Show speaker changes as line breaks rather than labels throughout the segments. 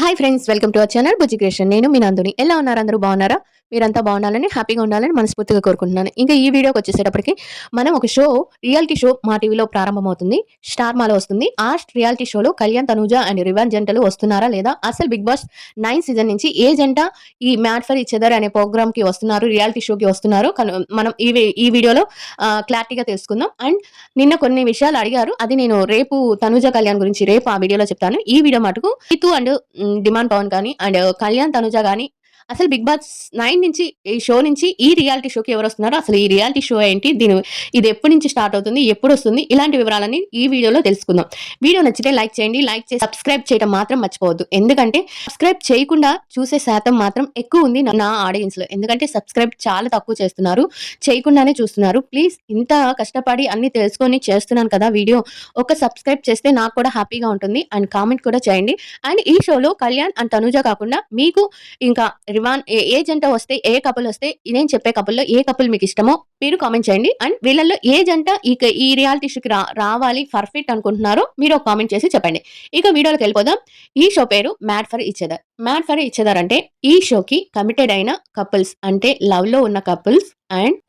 Hi friends, welcome to our channel Bujji creation. నేను మీ నందుని. ఎలా ఉన్నారు? అందరూ బాగున్నారా? మీరంతా బాగుండాలని, హ్యాపీగా ఉండాలని మనస్ఫూర్తిగా కోరుకుంటున్నాను. ఇంకా ఈ వీడియోకి వచ్చేసేటప్పటికి మనం ఒక రియాలిటీ షో మా టీవీలో ప్రారంభమవుతుంది. స్టార్ మాలో వస్తుంది. ఆ రియాలిటీ షోలో కళ్యాణ్, తనూజ అండ్ రివాన్ జంటలు వస్తున్నారా లేదా? అసలు బిగ్ బాస్ 9 సీజన్ నుంచి ఏ జంట ఈ మ్యాట్ ఫర్ ఈచ్ అదర్ అనే ప్రోగ్రామ్ కి వస్తున్నారు, రియాలిటీ షోకి వస్తున్నారు మనం ఈ వీడియోలో క్లారిటీగా తెలుసుకుందాం. అండ్ నిన్న కొన్ని విషయాలు అడిగారు. అది నేను రేపు తనూజ కళ్యాణ్ గురించి రేపు ఆ వీడియోలో చెప్తాను. ఈ వీడియో మటుకు హితు అండ్ డిమాండ్ పవన్ కానీ అండ్ కళ్యాణ్, తనుజ కానీ అసలు బిగ్ బాస్ 9 నుంచి ఈ షో నుంచి ఈ రియాలిటీ షోకి ఎవరు వస్తున్నారు, అసలు ఈ రియాలిటీ షో ఏంటి, ఇది ఎప్పటి నుంచి స్టార్ట్ అవుతుంది, ఎప్పుడు వస్తుంది, ఇలాంటి వివరాలన్నీ ఈ వీడియోలో తెలుసుకుందాం. వీడియో నచ్చితే లైక్ చేయండి. లైక్ చేసి సబ్స్క్రైబ్ చేయడం మాత్రం మర్చిపోవద్దు. ఎందుకంటే సబ్స్క్రైబ్ చేయకుండా చూసే శాతం మాత్రం ఎక్కువ ఉంది నా ఆడియన్స్ లో. ఎందుకంటే సబ్స్క్రైబ్ చాలా తక్కువ చేస్తున్నారు, చేయకుండానే చూస్తున్నారు. ప్లీజ్, ఇంత కష్టపడి అన్ని తెలుసుకొని చేస్తున్నాను కదా వీడియో, ఒక సబ్స్క్రైబ్ చేస్తే నాకు కూడా హ్యాపీగా ఉంటుంది. అండ్ కామెంట్ కూడా చేయండి. అండ్ ఈ షోలో కళ్యాణ్ అండ్ తనుజ కాకుండా మీకు ఇంకా రివాన్ ఏ జంట వస్తే, ఏ కపుల్ వస్తే, నేను చెప్పే కపుల్లో ఏ కపుల్ మీకు ఇష్టమో మీరు కామెంట్ చేయండి. అండ్ వీళ్ళల్లో ఏ జంట ఈ రియాలిటీ షోకి రావాలి పర్ఫెక్ట్ అనుకుంటున్నారో మీరు ఒక కామెంట్ చేసి చెప్పండి. ఇక వీడియోలోకి వెళ్ళిపోదాం. ఈ షో పేరు made for each other. Made for each other అంటే ఈ షోకి కమిటెడ్ అయిన కపుల్స్, అంటే లవ్ లో ఉన్న కపుల్స్ అండ్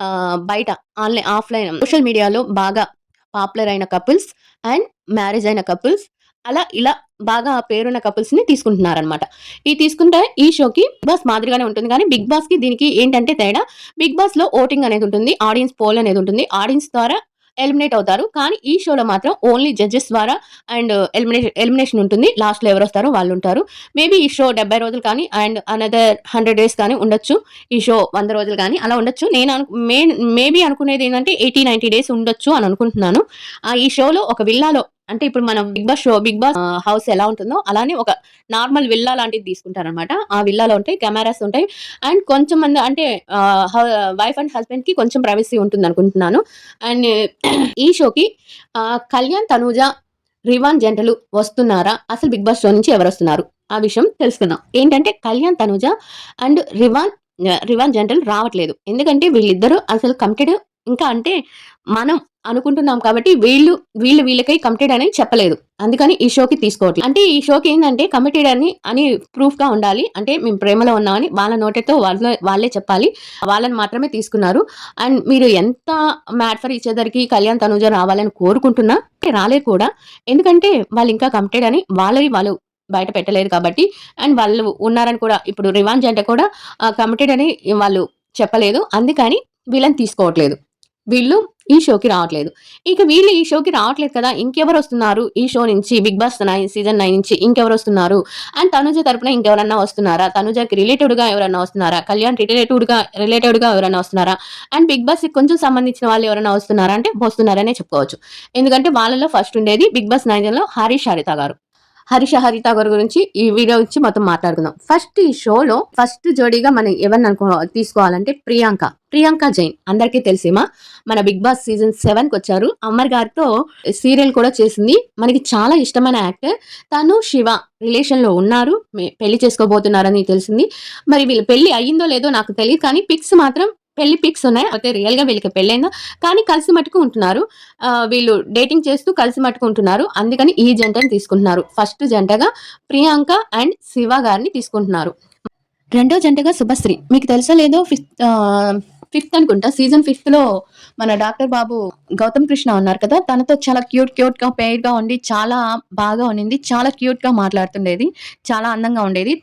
బయట ఆన్లైన్ ఆఫ్లైన్ సోషల్ మీడియాలో బాగా పాపులర్ అయిన కపుల్స్ అండ్ మ్యారేజ్ అయిన కపుల్స్, అలా ఇలా బాగా పేరున్న కపుల్స్ ని తీసుకుంటున్నారనమాట. ఈ తీసుకుంటే ఈ షోకి బిగ్ బాస్ మాదిరిగానే ఉంటుంది, కానీ బిగ్ బాస్ కి దీనికి ఏంటంటే తేడా, బిగ్ బాస్ లో ఓటింగ్ అనేది ఉంటుంది, ఆడియన్స్ పోల్ అనేది ఉంటుంది, ఆడియన్స్ ద్వారా ఎలిమినేట్ అవుతారు. కానీ ఈ షోలో మాత్రం ఓన్లీ జడ్జెస్ ద్వారా అండ్ ఎలిమినేషన్ ఉంటుంది. లాస్ట్ లో ఎవరు వస్తారో వాళ్ళు ఉంటారు. మేబీ ఈ షో 70 రోజులు కానీ అండ్ అనదర్ 100 days కానీ ఉండొచ్చు. ఈ షో 100 రోజులు కానీ అలా ఉండొచ్చు. నేను మేబీ అనుకునేది ఏంటంటే 80-90 days ఉండొచ్చు అని అనుకుంటున్నాను. ఈ షోలో ఒక విల్లాలో, అంటే ఇప్పుడు మనం బిగ్ బాస్ హౌస్ ఎలా ఉంటుందో అలానే ఒక నార్మల్ విల్లా లాంటిది తీసుకుంటారనమాట. ఆ విల్లాలో ఉంటాయి, కెమెరాస్ ఉంటాయి అండ్ కొంచెం మంది అంటే వైఫ్ అండ్ హస్బెండ్ కి కొంచెం ప్రైవసీ ఉంటుంది అనుకుంటున్నాను. అండ్ ఈ షోకి కళ్యాణ్, తనూజ, రివాన్ జంటలు వస్తున్నారా? అసలు బిగ్ బాస్ షో నుంచి ఎవరు వస్తున్నారు ఆ విషయం తెలుసుకుందాం. ఏంటంటే కళ్యాణ్, తనూజ అండ్ రివాన్ జంటలు రావట్లేదు. ఎందుకంటే వీళ్ళిద్దరూ అసలు కమిటెడ్ ఇంకా అంటే మనం అనుకుంటున్నాం కాబట్టి వీళ్ళకై కమిటెడ్ అని చెప్పలేదు. అందుకని ఈ షోకి తీసుకోవట్లేదు. అంటే ఈ షోకి ఏంటంటే కమిటెడ్ అని ప్రూఫ్ గా ఉండాలి. అంటే మేము ప్రేమలో ఉన్నామని వాళ్ళ నోటెతో వాళ్ళే చెప్పాలి. వాళ్ళని మాత్రమే తీసుకున్నారు. అండ్ మీరు ఎంత మ్యాట్ ఫర్ ఈచ్ అదర్ కి కళ్యాణ్, తనూజ రావాలని కోరుకుంటున్నా రాలేదు కూడా. ఎందుకంటే వాళ్ళు ఇంకా కమిటెడ్ అని వాళ్ళు బయట పెట్టలేదు కాబట్టి. అండ్ వాళ్ళు ఉన్నారని కూడా ఇప్పుడు రివాన్ జంట కూడా కమిటెడ్ అని వాళ్ళు చెప్పలేదు. అందుకని వీళ్ళని తీసుకోవట్లేదు. వీళ్ళు ఈ షోకి రావట్లేదు. ఇక వీళ్ళు ఈ షోకి రావట్లేదు కదా, ఇంకెవరు వస్తున్నారు ఈ షో నుంచి? బిగ్ బాస్ సీజన్ 9 నుంచి ఇంకెవరు వస్తున్నారు? అండ్ తనుజ తరపున ఇంకెవరన్నా వస్తున్నారా? తనుజకి రిలేటెడ్ గా ఎవరన్నా వస్తున్నారా? కళ్యాణ్ రిలేటెడ్ గా ఎవరన్నా వస్తున్నారా? అండ్ బిగ్ బాస్ కి కొంచెం సంబంధించిన వాళ్ళు ఎవరైనా వస్తున్నారా అంటే వస్తున్నారనే చెప్పుకోవచ్చు. ఎందుకంటే వాళ్ళలో ఫస్ట్ ఉండేది బిగ్ బాస్ 9 లో హరిత గారి గురించి ఈ వీడియో ఇచ్చి మొత్తం మాట్లాడుకుందాం. ఫస్ట్ ఈ షోలో ఫస్ట్ జోడీగా మనం ఎవరిని తీసుకోవాలంటే ప్రియాంక జైన్. అందరికీ తెలిసేమా, మన బిగ్ బాస్ సీజన్ 7 కి వచ్చారు. అమర్ గారితో సీరియల్ కూడా చేసింది. మనకి చాలా ఇష్టమైన యాక్టర్. తను శివ రిలేషన్ లో ఉన్నారు, పెళ్లి చేసుకోబోతున్నారని తెలిసింది. మరి వీళ్ళు పెళ్లి అయ్యిందో లేదో నాకు తెలియదు, కానీ పిక్స్ మాత్రం పెళ్లి పిక్స్ ఉన్నాయి. అయితే రియల్ గా వీళ్ళకి పెళ్ళైందా, కానీ కలిసి మట్టుకు ఉంటున్నారు. వీళ్ళు డేటింగ్ చేస్తూ కలిసి మట్టుకు ఉంటున్నారు. అందుకని ఈ జంటని తీసుకుంటున్నారు. ఫస్ట్ జంటగా ప్రియాంక అండ్ శివ గారిని తీసుకుంటున్నారు. రెండో జంటగా శుభశ్రీ. మీకు తెలుసో లేదో, ఫిఫ్త్ అనుకుంటా, సీజన్ 5 లో మన డాక్టర్ బాబు గౌతమ్ కృష్ణ ఉన్నారు కదా, తనతో చాలా క్యూట్ గా పెయిర్ గా ఉండి చాలా బాగా ఉండింది. చాలా క్యూట్ గా మాట్లాడుతుండేది, చాలా అందంగా ఉండేది.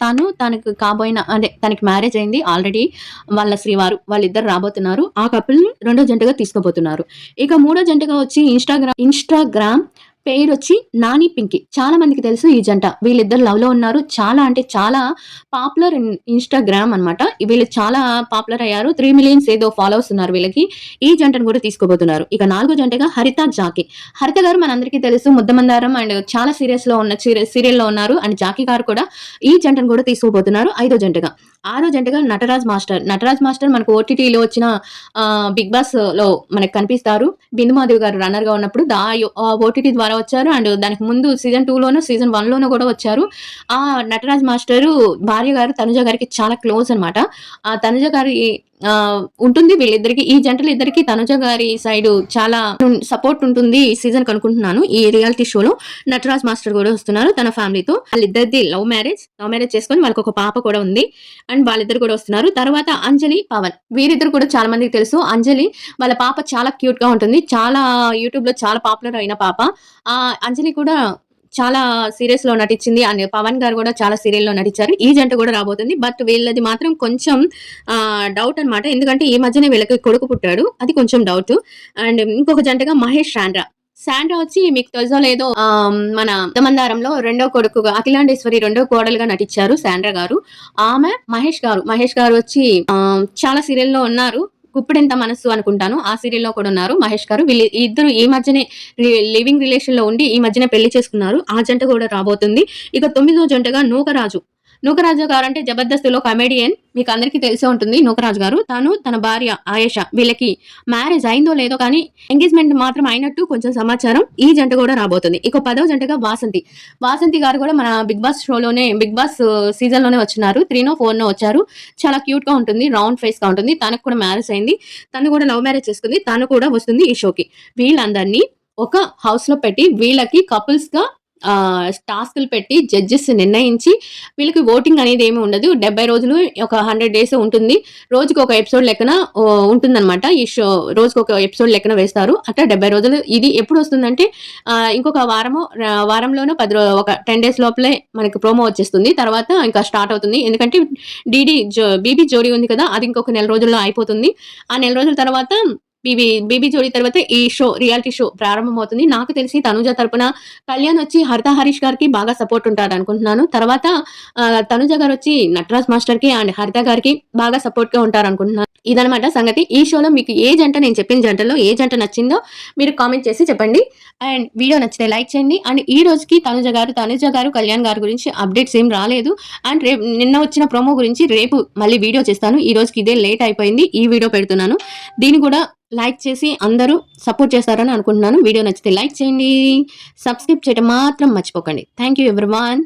తనకు కాబోయిన అంటే తనకి మ్యారేజ్ అయింది ఆల్రెడీ. వాళ్ళ శ్రీవారు వాళ్ళిద్దరు రాబోతున్నారు. ఆ కపుల్ ని రెండో జంటగా తీసుకోబోతున్నారు. ఇక మూడో జంటగా వచ్చి ఇన్స్టాగ్రామ్ పేరు వచ్చి నాని పింకీ. చాలా మందికి తెలుసు ఈ జంట. వీళ్ళిద్దరు లవ్ లో ఉన్నారు. చాలా అంటే చాలా పాపులర్ ఇన్స్టాగ్రామ్ అనమాట. వీళ్ళు చాలా పాపులర్ అయ్యారు. 3 million ఏదో ఫాలోవర్స్ ఉన్నారు వీళ్ళకి. ఈ జంటను కూడా తీసుకోబోతున్నారు. ఇక నాలుగో జంటగా జాకీ. హరిత గారు మనందరికీ తెలుసు, ముద్దమందారం అండ్ చాలా సీరియల్ లో ఉన్నారు. అండ్ జాకీ గారు కూడా ఈ జంటను కూడా తీసుకోబోతున్నారు. ఐదో జంటగా. ఆరో జంటగా నటరాజ్ మాస్టర్ మనకు ఓటీటీలో వచ్చిన బిగ్ బాస్ లో మనకు కనిపిస్తారు. బిందుమాధవి గారు రన్నర్ గా ఉన్నప్పుడు ఓటీటీ ద్వారా వచ్చారు. అండ్ దానికి ముందు సీజన్ 2లోనో, సీజన్ 1లోనో కూడా వచ్చారు. ఆ నటరాజ్ మాస్టరు భార్య గారు తనుజ గారికి చాలా క్లోజ్ అన్నమాట. ఆ తనుజ గారి ఉంటుంది వీళ్ళిద్దరికి. ఈ జంటలిద్దరికి తనుజ గారి సైడు చాలా సపోర్ట్ ఉంటుంది ఈ సీజన్ కనుకుంటున్నాను. ఈ రియాలిటీ షోలో నటరాజ్ మాస్టర్ కూడా వస్తున్నారు తన ఫ్యామిలీతో. వాళ్ళిద్దరిది లవ్ మ్యారేజ్ చేసుకొని వాళ్ళకి ఒక పాప కూడా ఉంది. అండ్ వాళ్ళిద్దరు కూడా వస్తున్నారు. తర్వాత అంజలి, పవన్ వీరిద్దరు కూడా చాలా మందికి తెలుసు. అంజలి వాళ్ళ పాప చాలా క్యూట్ గా ఉంటుంది. చాలా యూట్యూబ్ లో చాలా పాపులర్ అయిన పాప. అంజలి కూడా చాలా సీరియల్స్ లో నటించింది. అండ్ పవన్ గారు కూడా చాలా సీరియల్ లో నటించారు. ఈ జంట కూడా రాబోతుంది. బట్ వీళ్ళది మాత్రం కొంచెం డౌట్ అన్నమాట. ఎందుకంటే ఈ మధ్యనే వీళ్ళకి కొడుకు పుట్టాడు. అది కొంచెం డౌట్. అండ్ ఇంకొక జంటగా మహేష్, శాండ్రా వచ్చి మీకు తెలుసో లేదో మన మందారంలో రెండో కొడుకుగా అఖిలాండేశ్వరి రెండో కోడలుగా నటించారు శాండ్రా గారు. ఆమె మహేష్ గారు వచ్చి చాలా సీరియల్లో ఉన్నారు. గుప్పెడంత మనస్సు అనుకుంటాను. ఆ సీరియల్లో కూడా ఉన్నారు మహేష్ గారు. వీళ్ళు ఇద్దరు ఈ మధ్యనే లివింగ్ రిలేషన్ లో ఉండి ఈ మధ్యనే పెళ్లి చేసుకున్నారు. ఆ జంట కూడా రాబోతుంది. ఇక 9వ జంటగా నూకరాజు గారు అంటే జబర్దస్త్లో కమెడియన్. మీకు అందరికీ తెలిసే ఉంటుంది నూకరాజు గారు. తన భార్య ఆయేషా వీళ్ళకి మ్యారేజ్ అయిందో లేదో కానీ ఎంగేజ్మెంట్ మాత్రం అయినట్టు కొంచెం సమాచారం. ఈ జంట కూడా రాబోతుంది. ఇక 10వ జంటగా వాసంతి గారు కూడా మన బిగ్ బాస్ సీజన్ లోనే వచ్చినారు. 3నో 4నో వచ్చారు. చాలా క్యూట్ గా ఉంటుంది. రౌండ్ ఫేస్ గా ఉంటుంది. తనకు కూడా మ్యారేజ్ అయింది. తను కూడా లవ్ మ్యారేజ్ చేసుకుంది. తను కూడా వస్తుంది ఈ షోకి. వీళ్ళందరినీ ఒక హౌస్ లో పెట్టి వీళ్ళకి కపుల్స్ గా టాస్క్‌లు పెట్టి జడ్జెస్ నిర్ణయించి వీళ్ళకి ఓటింగ్ అనేది ఏమి ఉండదు. 70 రోజులు ఒక 100 డేస్ ఉంటుంది. రోజుకి ఒక ఎపిసోడ్ లెక్కన ఉంటుందన్నమాట. ఈ షో రోజుకి ఒక ఎపిసోడ్ లెక్కన వేస్తారు. అట్లా 70 రోజులు. ఇది ఎప్పుడు వస్తుందంటే ఇంకొక వారంలోనో ఒక 10 డేస్ లోపలే మనకి ప్రోమో వచ్చేస్తుంది. తర్వాత ఇంకా స్టార్ట్ అవుతుంది. ఎందుకంటే బీబీ జోడీ ఉంది కదా, అది ఇంకొక నెల రోజుల్లో అయిపోతుంది. ఆ నెల రోజుల తర్వాత బీబీ జోడీ తర్వాత ఈ రియాలిటీ షో ప్రారంభమవుతుంది. నాకు తెలిసి తనుజ తరపున కళ్యాణ్ వచ్చి హరిత హరీష్ గారికి బాగా సపోర్ట్ ఉంటారు అనుకుంటున్నాను. తర్వాత తనుజ గారు వచ్చి నటరాజ్ మాస్టర్ కి అండ్ హరిత గారికి బాగా సపోర్ట్ గా ఉంటారు అనుకుంటున్నాను. ఇదనమాట సంగతి. ఈ షోలో మీకు ఏ జంట, నేను చెప్పిన జంటలో ఏ జంట నచ్చిందో మీరు కామెంట్ చేసి చెప్పండి. అండ్ వీడియో నచ్చితే లైక్ చేయండి. అండ్ ఈ రోజుకి తనుజ గారు కళ్యాణ్ గారి గురించి అప్డేట్స్ ఏం రాలేదు. అండ్ నిన్న వచ్చిన ప్రోమో గురించి రేపు మళ్ళీ వీడియో చేస్తాను. ఈ రోజుకి ఇదే లేట్ అయిపోయింది. ఈ వీడియో పెడుతున్నాను. దీన్ని కూడా లైక్ చేసి అందరూ సపోర్ట్ చేస్తారని అనుకుంటున్నాను. వీడియో నచ్చితే లైక్ చేయండి. సబ్స్క్రైబ్ చేయడం మాత్రం మర్చిపోకండి. Thank you everyone.